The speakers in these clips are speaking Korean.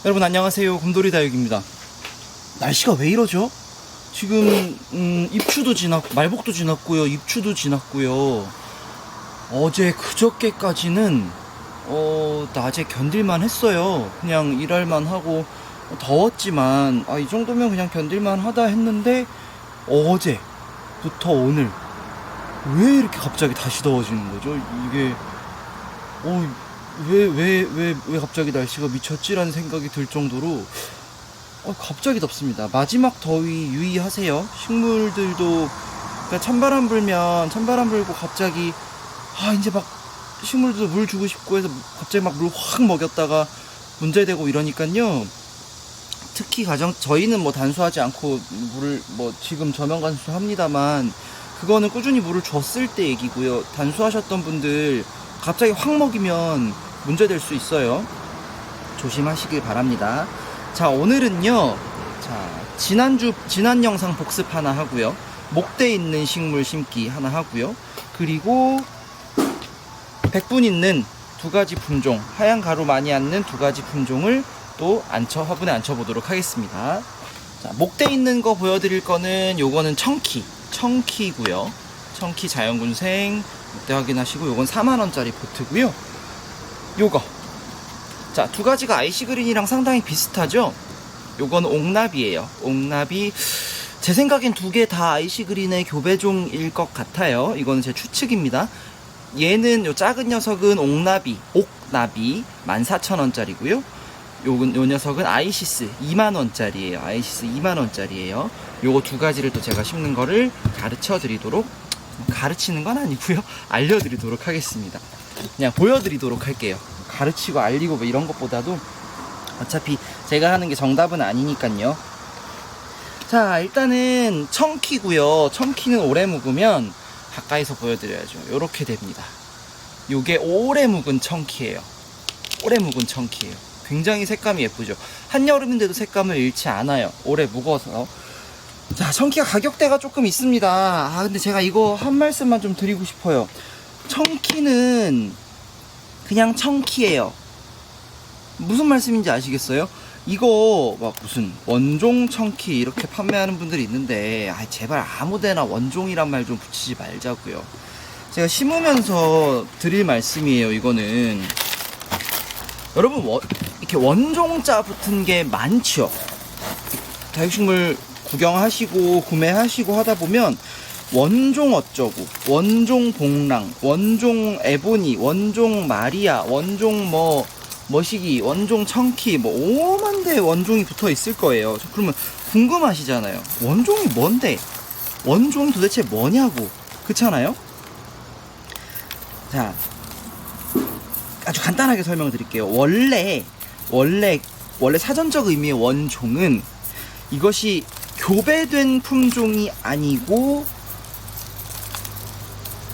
여러분 안녕하세요. 곰돌이다육입니다. 날씨가 왜 이러죠? 지금 입추도 지났고 말복도 지났고요. 입추도 지났고요. 어제 그저께까지는 낮에 견딜만 했어요. 그냥 일할만 하고 더웠지만 이 정도면 그냥 견딜만 하다 했는데 어제부터 오늘 왜 이렇게 갑자기 다시 더워지는 거죠? 이게 왜 갑자기 날씨가 미쳤지라는 생각이 들 정도로 갑자기 덥습니다. 마지막 더위 유의하세요. 식물들도 그러니까 찬바람 불고 갑자기 이제 막 식물들도 물 주고 싶고 해서 갑자기 막 물 확 먹였다가 문제되고 이러니까요. 특히 저희는 뭐 단수하지 않고 물을 지금 저명 간수합니다만 그거는 꾸준히 물을 줬을 때 얘기고요. 단수하셨던 분들 갑자기 확 먹이면 문제될 수 있어요. 조심하시길 바랍니다. 자, 오늘은요. 지난 영상 복습 하나 하고요. 목대 있는 식물 심기 하나 하고요. 그리고 백분 있는 두 가지 품종, 하얀 가루 많이 앉는 두 가지 품종을 또 화분에 앉혀보도록 하겠습니다. 자, 목대 있는 거 보여드릴 거는 요거는 청키고요. 청키 자연군생 목대 확인하시고, 요건 4만원짜리 보트고요. 요거 자, 두 가지가 아이시 그린이랑 상당히 비슷하죠? 요건 옥나비예요. 옥나비 제 생각엔 두 개 다 아이시 그린의 교배종일 것 같아요. 이거는 제 추측입니다. 얘는 요 작은 녀석은 옥나비 14,000원짜리고요. 요 녀석은 아이시스 2만원짜리예요. 아이시스 2만원짜리예요. 요거 두 가지를 또 제가 심는 거를 가르치는 건 아니고요. 알려드리도록 하겠습니다. 그냥 보여드리도록 할게요. 가르치고 알리고 뭐 이런 것보다도 어차피 제가 하는 게 정답은 아니니까요. 자, 일단은 청키고요. 청키는 오래 묵으면 가까이서 보여드려야죠. 요렇게 됩니다. 요게 오래 묵은 청키예요. 오래 묵은 청키예요. 굉장히 색감이 예쁘죠. 한여름인데도 색감을 잃지 않아요. 오래 묵어서. 자, 청키가 가격대가 조금 있습니다. 근데 제가 이거 한 말씀만 좀 드리고 싶어요. 청키는 그냥 청키예요. 무슨 말씀인지 아시겠어요? 이거 막 무슨 원종 청키 이렇게 판매하는 분들이 있는데 제발 아무데나 원종이란 말 좀 붙이지 말자고요. 제가 심으면서 드릴 말씀이에요. 이거는 여러분 이렇게 원종자 붙은 게 많죠. 다육식물 구경하시고 구매하시고 하다 보면 원종 어쩌고, 원종 봉랑, 원종 에보니, 원종 마리아, 원종 머시기, 원종 청키, 오만대 원종이 붙어 있을 거예요. 그러면 궁금하시잖아요. 원종이 뭔데? 원종이 도대체 뭐냐고. 그렇잖아요? 자, 아주 간단하게 설명을 드릴게요. 원래 사전적 의미의 원종은 이것이 교배된 품종이 아니고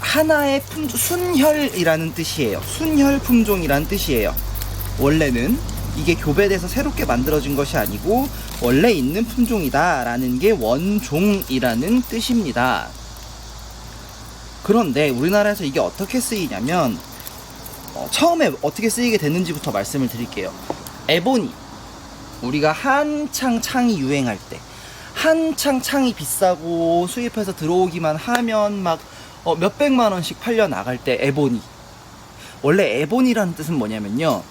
하나의 순혈이라는 뜻이에요. 순혈 품종이라는 뜻이에요. 원래는 이게 교배돼서 새롭게 만들어진 것이 아니고 원래 있는 품종이다 라는 게 원종이라는 뜻입니다. 그런데 우리나라에서 이게 어떻게 쓰이냐면 처음에 어떻게 쓰이게 됐는지부터 말씀을 드릴게요. 에보니, 우리가 한창 창이 유행할 때, 한창 창이 비싸고 수입해서 들어오기만 하면 막 몇백만원씩 팔려 나갈 때 에보니. 원래 에보니라는 뜻은 뭐냐면요,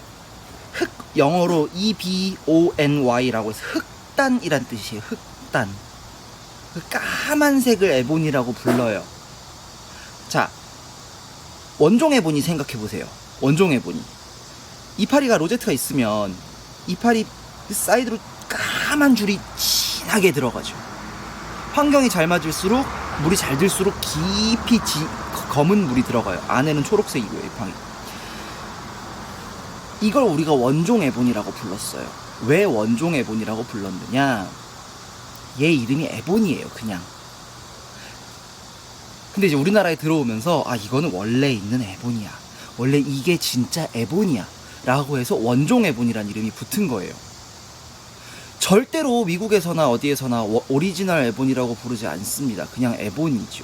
영어로 EBONY라고 해서 흑단이란 뜻이에요. 흑단. 그 까만색을 에보니라고 불러요. 자, 원종 에보니 생각해보세요. 원종 에보니. 이파리가 로제트가 있으면 이파리 사이드로 까만 줄이 진하게 들어가죠. 환경이 잘 맞을수록, 물이 잘 들수록 깊이 검은 물이 들어가요. 안에는 초록색이고요, 잎황이. 이걸 우리가 원종 에보니라고 불렀어요. 왜 원종 에보니라고 불렀느냐? 얘 이름이 에보니예요, 그냥. 근데 이제 우리나라에 들어오면서 이거는 원래 있는 에보니야, 원래 이게 진짜 에보니야 라고 해서 원종 에보니라는 이름이 붙은 거예요. 절대로 미국에서나 어디에서나 오리지널 에보니라고 부르지 않습니다. 그냥 에보니죠.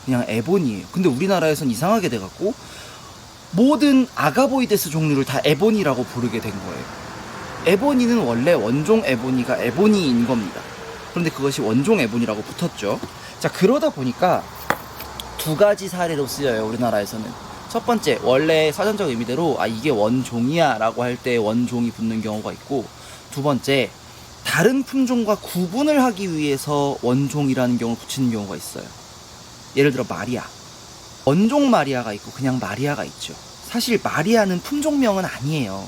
그냥 에보니예요. 근데 우리나라에선 이상하게 돼갖고 모든 아가보이데스 종류를 다 에보니라고 부르게 된 거예요. 에보니는 원래 원종 에보니가 에보니인 겁니다. 그런데 그것이 원종 에보니라고 붙었죠. 자, 그러다 보니까 두 가지 사례로 쓰여요, 우리나라에서는. 첫 번째, 원래 사전적 의미대로 이게 원종이야 라고 할 때 원종이 붙는 경우가 있고, 두 번째, 다른 품종과 구분을 하기 위해서 원종이라는 경우를 붙이는 경우가 있어요. 예를 들어 마리아, 원종 마리아가 있고 그냥 마리아가 있죠. 사실 마리아는 품종명은 아니에요.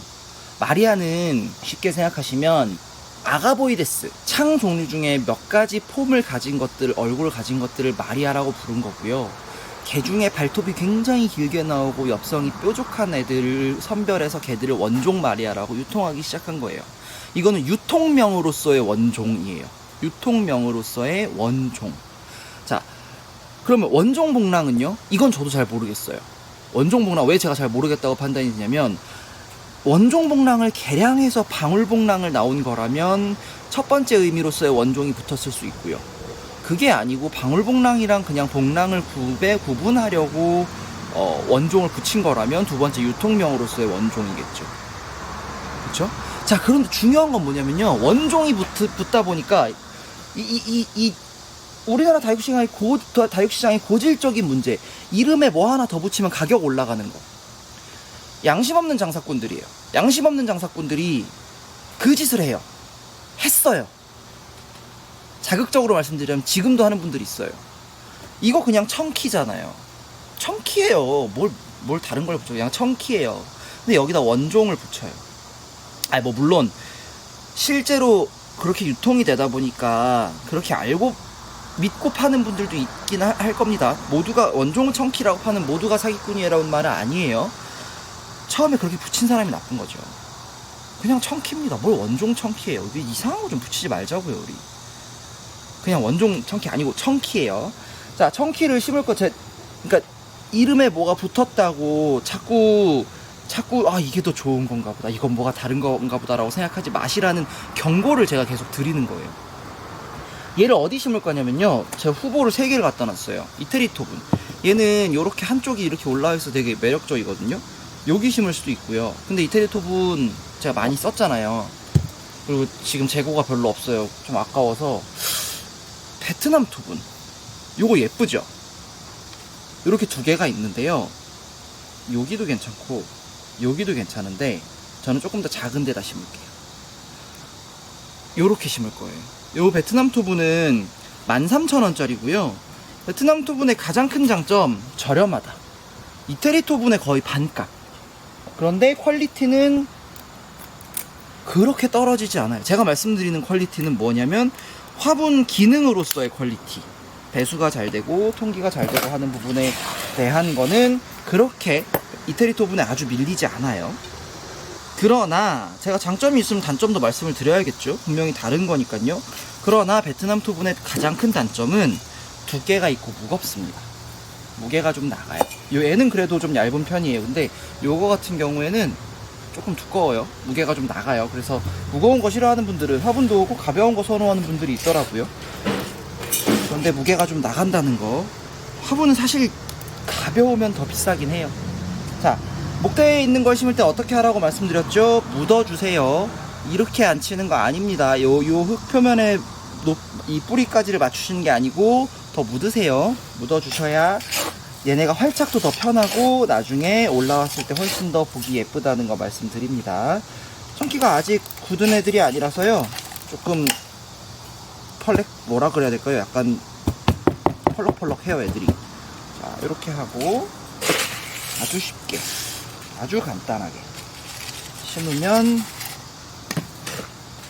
마리아는 쉽게 생각하시면 아가보이데스, 창 종류 중에 몇 가지 폼을 가진 것들, 얼굴을 가진 것들을 마리아라고 부른 거고요. 개 중에 발톱이 굉장히 길게 나오고 엽성이 뾰족한 애들을 선별해서 개들을 원종 마리아라고 유통하기 시작한 거예요. 이거는 유통명으로서의 원종이에요. 유통명으로서의 원종. 자, 그러면 원종복랑은요? 이건 저도 잘 모르겠어요. 원종복랑, 왜 제가 잘 모르겠다고 판단이 되냐면, 원종복랑을 개량해서 방울복랑을 나온 거라면 첫 번째 의미로서의 원종이 붙었을 수 있고요. 그게 아니고 방울복랑이랑 그냥 복랑을 구분하려고 원종을 붙인 거라면 두 번째 유통명으로서의 원종이겠죠. 그렇죠? 자, 그런데 중요한 건 뭐냐면요, 원종이 붙다 보니까 우리나라 다육시장의 고질적인 문제, 이름에 뭐 하나 더 붙이면 가격 올라가는 거. 양심 없는 장사꾼들이에요. 양심 없는 장사꾼들이 그 짓을 해요. 했어요. 자극적으로 말씀드리면 지금도 하는 분들이 있어요. 이거 그냥 청키잖아요. 청키예요. 뭘 다른 걸 붙여. 그냥 청키예요. 근데 여기다 원종을 붙여요. 물론 실제로 그렇게 유통이 되다 보니까 그렇게 알고 믿고 파는 분들도 있긴 할 겁니다. 모두가 원종을 청키라고 파는 모두가 사기꾼이라는 말은 아니에요. 처음에 그렇게 붙인 사람이 나쁜 거죠. 그냥 청키입니다. 뭘 원종 청키예요. 이게 이상한 거 좀 붙이지 말자고요, 우리. 그냥 원종 청키 아니고 청키예요. 자, 청키를 심을 거 그러니까 이름에 뭐가 붙었다고 자꾸 이게 더 좋은 건가 보다, 이건 뭐가 다른 건가 보다라고 생각하지 마시라는 경고를 제가 계속 드리는 거예요. 얘를 어디 심을 거냐면요, 제가 후보를 3개를 갖다 놨어요. 이태리토분, 얘는 요렇게 한쪽이 이렇게 올라와 있어 되게 매력적이거든요. 여기 심을 수도 있고요. 근데 이태리토분 제가 많이 썼잖아요. 그리고 지금 재고가 별로 없어요. 좀 아까워서 베트남 토분, 요거 예쁘죠? 요렇게 2개가 있는데요, 여기도 괜찮고 여기도 괜찮은데 저는 조금 더 작은 데다 심을게요. 요렇게 심을 거예요. 요 베트남 토분은 13,000원짜리고요 베트남 토분의 가장 큰 장점, 저렴하다. 이태리 토분의 거의 반값. 그런데 퀄리티는 그렇게 떨어지지 않아요. 제가 말씀드리는 퀄리티는 뭐냐면 화분 기능으로서의 퀄리티, 배수가 잘 되고 통기가 잘 되고 하는 부분에 대한 거는 그렇게 이태리 토분에 아주 밀리지 않아요. 그러나 제가 장점이 있으면 단점도 말씀을 드려야겠죠. 분명히 다른 거니까요. 그러나 베트남 토분의 가장 큰 단점은 두께가 있고 무겁습니다. 무게가 좀 나가요. 요 애는 그래도 좀 얇은 편이에요. 근데 요거 같은 경우에는 조금 두꺼워요. 무게가 좀 나가요. 그래서 무거운 거 싫어하는 분들은, 화분도 꼭 가벼운 거 선호하는 분들이 있더라고요. 그런데 무게가 좀 나간다는 거. 화분은 사실 가벼우면 더 비싸긴 해요. 자, 목대에 있는 걸 심을 때 어떻게 하라고 말씀드렸죠? 묻어주세요. 이렇게 안 치는 거 아닙니다. 요 흙 표면에 이 뿌리까지를 맞추시는 게 아니고 더 묻으세요. 묻어주셔야 얘네가 활착도 더 편하고 나중에 올라왔을 때 훨씬 더 보기 예쁘다는 거 말씀드립니다. 청키가 아직 굳은 애들이 아니라서요, 조금 뭐라 그래야 될까요? 약간 펄럭펄럭해요, 애들이. 자, 이렇게 하고 아주 쉽게, 아주 간단하게 심으면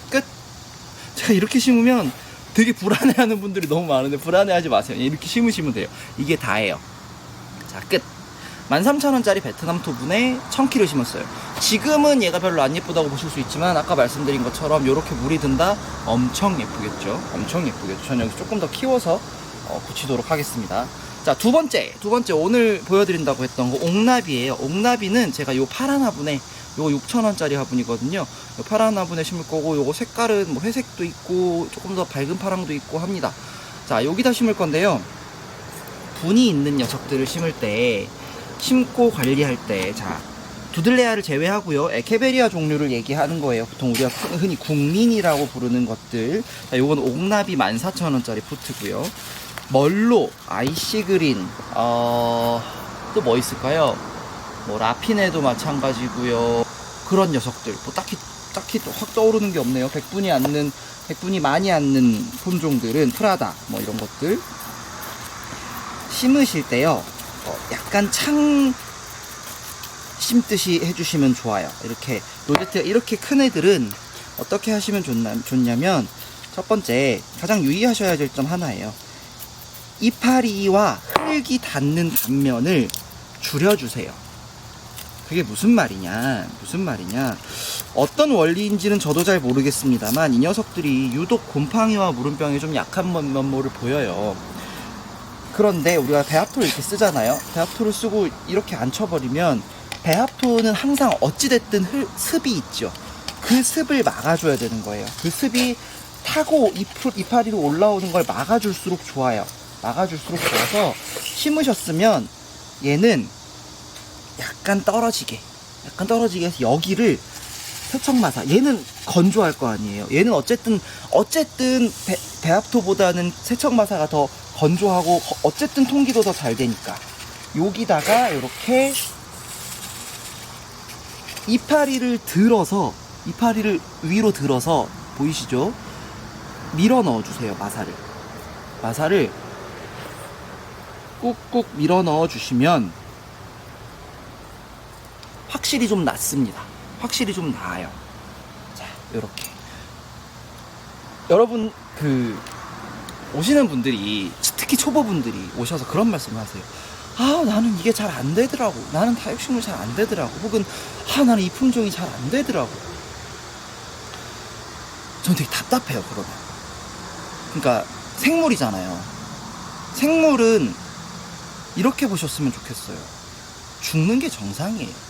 끝. 자, 이렇게 심으면 되게 불안해하는 분들이 너무 많은데 불안해하지 마세요. 이렇게 심으시면 돼요. 이게 다예요. 자, 끝. 13,000원짜리 베트남 토분에 청키를 심었어요. 지금은 얘가 별로 안 예쁘다고 보실 수 있지만 아까 말씀드린 것처럼 이렇게 물이 든다? 엄청 예쁘겠죠. 엄청 예쁘겠죠. 저는 여기서 조금 더 키워서 붙이도록 하겠습니다. 자, 두 번째 오늘 보여드린다고 했던 거 옥나비예요. 옥나비는 제가 요 파란 화분에, 요거 6,000원짜리 화분이거든요. 요 파란 화분에 심을 거고, 요거 색깔은 뭐 회색도 있고 조금 더 밝은 파랑도 있고 합니다. 자, 여기다 심을 건데요, 분이 있는 녀석들을 심을 때, 심고 관리할 때, 자, 부들레아를 제외하고요. 에케베리아 종류를 얘기하는 거예요. 보통 우리가 흔히 국민이라고 부르는 것들. 자, 요건 옥나비 14,000원짜리 포트고요. 멀로, 아이시그린, 또 뭐 있을까요? 뭐 라피네도 마찬가지고요. 그런 녀석들. 뭐 딱히 또 확 떠오르는 게 없네요. 백분이 많이 앉는 품종들은 프라다, 뭐 이런 것들. 심으실 때요, 약간 창 심듯이 해주시면 좋아요. 이렇게 로제트가 이렇게 큰 애들은 어떻게 하시면 좋냐면, 첫 번째 가장 유의하셔야 될 점 하나예요. 이파리와 흙이 닿는 단면을 줄여주세요. 그게 무슨 말이냐, 어떤 원리인지는 저도 잘 모르겠습니다만, 이 녀석들이 유독 곰팡이와 무름병에 좀 약한 면모를 보여요. 그런데 우리가 배합토를 이렇게 쓰잖아요. 배합토를 쓰고 이렇게 앉혀버리면, 배합토는 항상 어찌됐든 습이 있죠. 그 습을 막아줘야 되는 거예요. 그 습이 타고 이파리로 올라오는 걸 막아줄수록 좋아요. 막아줄수록 좋아서 심으셨으면 얘는 약간 떨어지게 해서 여기를 세척마사, 얘는 건조할 거 아니에요. 얘는 어쨌든 배합토보다는 세척마사가 더 건조하고 어쨌든 통기도 더 잘 되니까 여기다가 이렇게 이파리를 위로 들어서 보이시죠? 밀어 넣어주세요. 마사를 꾹꾹 밀어 넣어주시면 확실히 좀 낫습니다. 확실히 좀 나아요. 자, 요렇게. 여러분, 오시는 분들이, 특히 초보분들이 오셔서 그런 말씀을 하세요. 나는 이게 잘 안 되더라고. 나는 다육식물 잘 안 되더라고. 혹은, 나는 이 품종이 잘 안 되더라고. 전 되게 답답해요, 그러면. 그러니까, 생물이잖아요. 생물은 이렇게 보셨으면 좋겠어요. 죽는 게 정상이에요.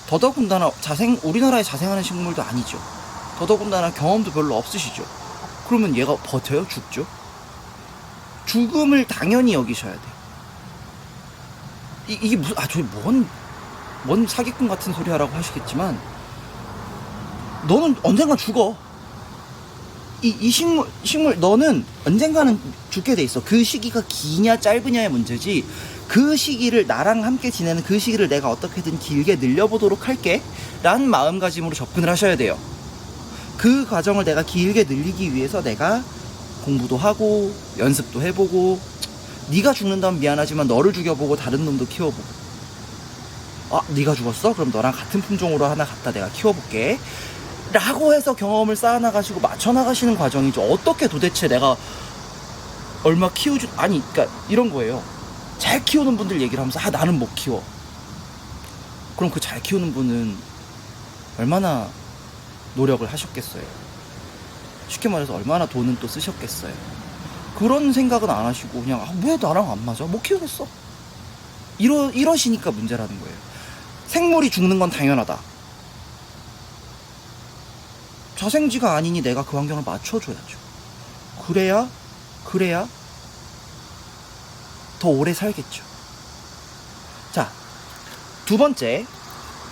더더군다나 우리나라에 자생하는 식물도 아니죠. 더더군다나 경험도 별로 없으시죠. 그러면 얘가 버텨요? 죽죠? 죽음을 당연히 여기셔야 돼. 이게 무슨, 저기 뭔 사기꾼 같은 소리 하라고 하시겠지만, 너는 언젠가 죽어. 이 식물, 너는 언젠가는 죽게 돼 있어. 그 시기가 기냐, 짧으냐의 문제지, 그 시기를, 나랑 함께 지내는 그 시기를 내가 어떻게든 길게 늘려보도록 할게. 라는 마음가짐으로 접근을 하셔야 돼요. 그 과정을 내가 길게 늘리기 위해서 내가 공부도 하고, 연습도 해보고, 네가 죽는다면 미안하지만 너를 죽여보고 다른 놈도 키워보고, 네가 죽었어? 그럼 너랑 같은 품종으로 하나 갖다 내가 키워볼게 라고 해서 경험을 쌓아나가시고 맞춰나가시는 과정이죠. 어떻게 도대체 내가 얼마 키우지, 그러니까 이런 거예요. 잘 키우는 분들 얘기를 하면서 나는 못 키워. 그럼 그 잘 키우는 분은 얼마나 노력을 하셨겠어요. 쉽게 말해서 얼마나 돈은 또 쓰셨겠어요. 그런 생각은 안 하시고 그냥 왜 나랑 안 맞아? 못 키우겠어. 이러시니까 문제라는 거예요. 생물이 죽는 건 당연하다. 자생지가 아니니 내가 그 환경을 맞춰줘야죠. 그래야 더 오래 살겠죠. 자, 두 번째,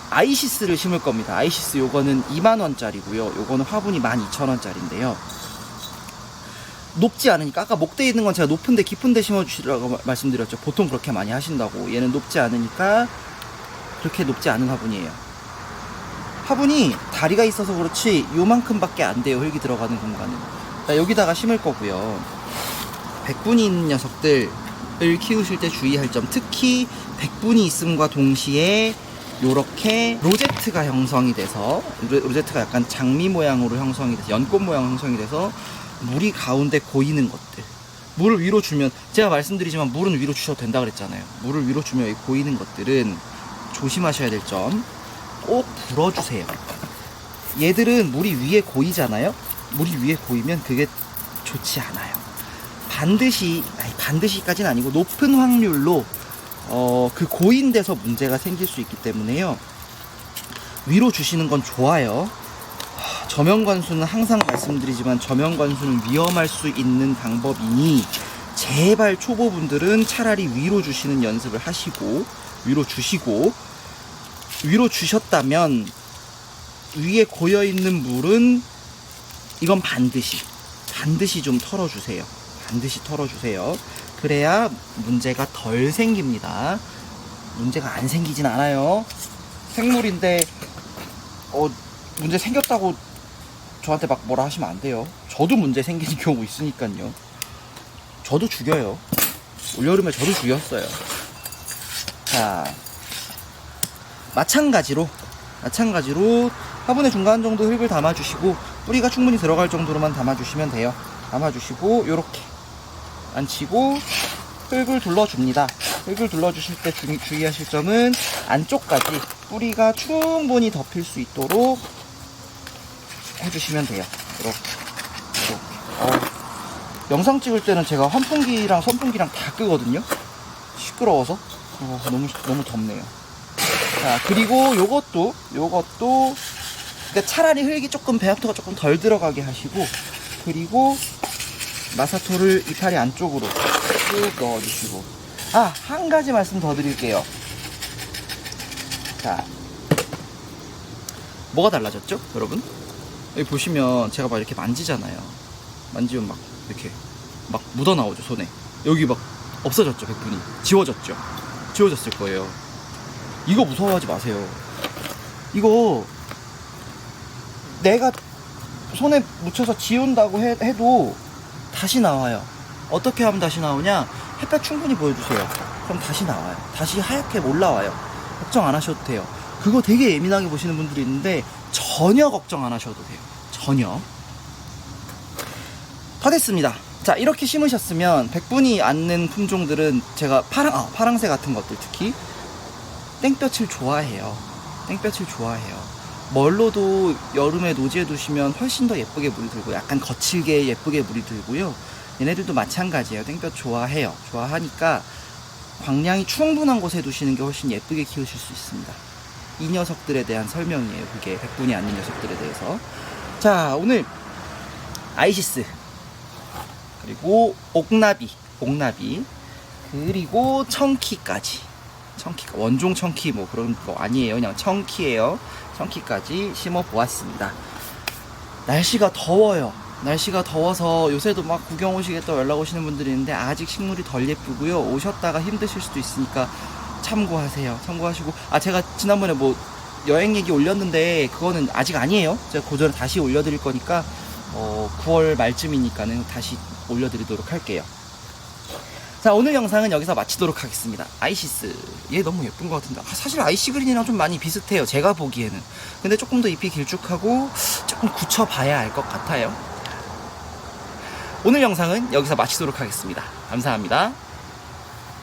아이시스를 심을 겁니다. 아이시스 요거는 2만원짜리고요. 요거는 화분이 12,000원짜리인데요. 높지 않으니까, 아까 목대에 있는 건 제가 높은데 깊은데 심어주시라고 말씀드렸죠. 보통 그렇게 많이 하신다고. 얘는 높지 않으니까 그렇게 높지 않은 화분이에요. 화분이 다리가 있어서 그렇지 요만큼밖에 안 돼요. 흙이 들어가는 공간은. 자, 여기다가 심을 거고요. 백분이 있는 녀석들을 키우실 때 주의할 점, 특히 백분이 있음과 동시에 요렇게 로제트가 형성이 돼서, 로제트가 약간 장미 모양으로 형성이 돼서, 연꽃 모양 형성이 돼서 물이 가운데 고이는 것들, 물을 위로 주면, 제가 말씀드리지만 물은 위로 주셔도 된다 그랬잖아요. 물을 위로 주면 여기 고이는 것들은 조심하셔야 될 점, 꼭 불어주세요. 얘들은 물이 위에 고이잖아요. 물이 위에 고이면 그게 좋지 않아요. 반드시까지는 아니고 높은 확률로 그 고인 데서 문제가 생길 수 있기 때문에요. 위로 주시는 건 좋아요. 저면관수는 항상 말씀드리지만 저면관수는 위험할 수 있는 방법이니 제발 초보분들은 차라리 위로 주시는 연습을 하시고, 위로 주시고, 위로 주셨다면 위에 고여있는 물은 이건 반드시 좀 털어주세요. 반드시 털어주세요. 그래야 문제가 덜 생깁니다. 문제가 안 생기진 않아요. 생물인데 문제 생겼다고 저한테 막 뭐라 하시면 안 돼요. 저도 문제 생기는 경우 있으니까요. 저도 죽여요. 올여름에 저도 죽였어요. 자, 마찬가지로 화분의 중간 정도 흙을 담아주시고 뿌리가 충분히 들어갈 정도로만 담아주시면 돼요. 담아주시고 요렇게 앉히고 흙을 둘러줍니다. 흙을 둘러주실 때 주의하실 점은 안쪽까지 뿌리가 충분히 덮일 수 있도록 해주시면 돼요. 이렇게. 영상 찍을 때는 제가 환풍기랑 선풍기랑 다 끄거든요. 시끄러워서 너무 덥네요. 자, 그리고 요것도 그러니까 차라리 흙이 조금 배합토가 조금 덜 들어가게 하시고, 그리고 마사토를 이파리 안쪽으로 쭉 넣어주시고, 한 가지 말씀 더 드릴게요. 자, 뭐가 달라졌죠, 여러분? 여기 보시면 제가 막 이렇게 만지잖아요. 만지면 막 이렇게 막 묻어 나오죠, 손에. 여기 막 없어졌죠, 백분이. 지워졌을 거예요. 이거 무서워하지 마세요. 이거 내가 손에 묻혀서 지운다고 해도 다시 나와요. 어떻게 하면 다시 나오냐? 햇볕 충분히 보여주세요. 그럼 다시 나와요. 다시 하얗게 올라와요. 걱정 안 하셔도 돼요. 그거 되게 예민하게 보시는 분들이 있는데 전혀 걱정 안 하셔도 돼요. 전혀. 다 됐습니다. 자, 이렇게 심으셨으면 백분이 않는 품종들은 제가 파랑새 같은 것들 특히 땡볕을 좋아해요. 멀로도 여름에 노지에 두시면 훨씬 더 예쁘게 물이 들고 약간 거칠게 예쁘게 물이 들고요. 얘네들도 마찬가지예요. 땡볕 좋아하니까 광량이 충분한 곳에 두시는 게 훨씬 예쁘게 키우실 수 있습니다. 이 녀석들에 대한 설명이에요. 그게 백분이 않는 녀석들에 대해서. 자, 오늘 아이시스, 그리고 옥나비, 그리고 청키까지. 원종 청키 뭐 그런 거 아니에요. 그냥 청키예요. 청키까지 심어 보았습니다. 날씨가 더워서 요새도 막 구경 오시겠다고 연락 오시는 분들이 있는데 아직 식물이 덜 예쁘고요. 오셨다가 힘드실 수도 있으니까 참고하시고, 제가 지난번에 뭐 여행 얘기 올렸는데 그거는 아직 아니에요. 제가 고전에 다시 올려드릴 거니까 9월 말쯤이니까는 다시 올려드리도록 할게요. 자, 오늘 영상은 여기서 마치도록 하겠습니다. 아이시스, 얘 너무 예쁜 것 같은데 사실 아이시그린이랑 좀 많이 비슷해요, 제가 보기에는. 근데 조금 더 잎이 길쭉하고 조금 굳혀봐야 알 것 같아요. 오늘 영상은 여기서 마치도록 하겠습니다. 감사합니다.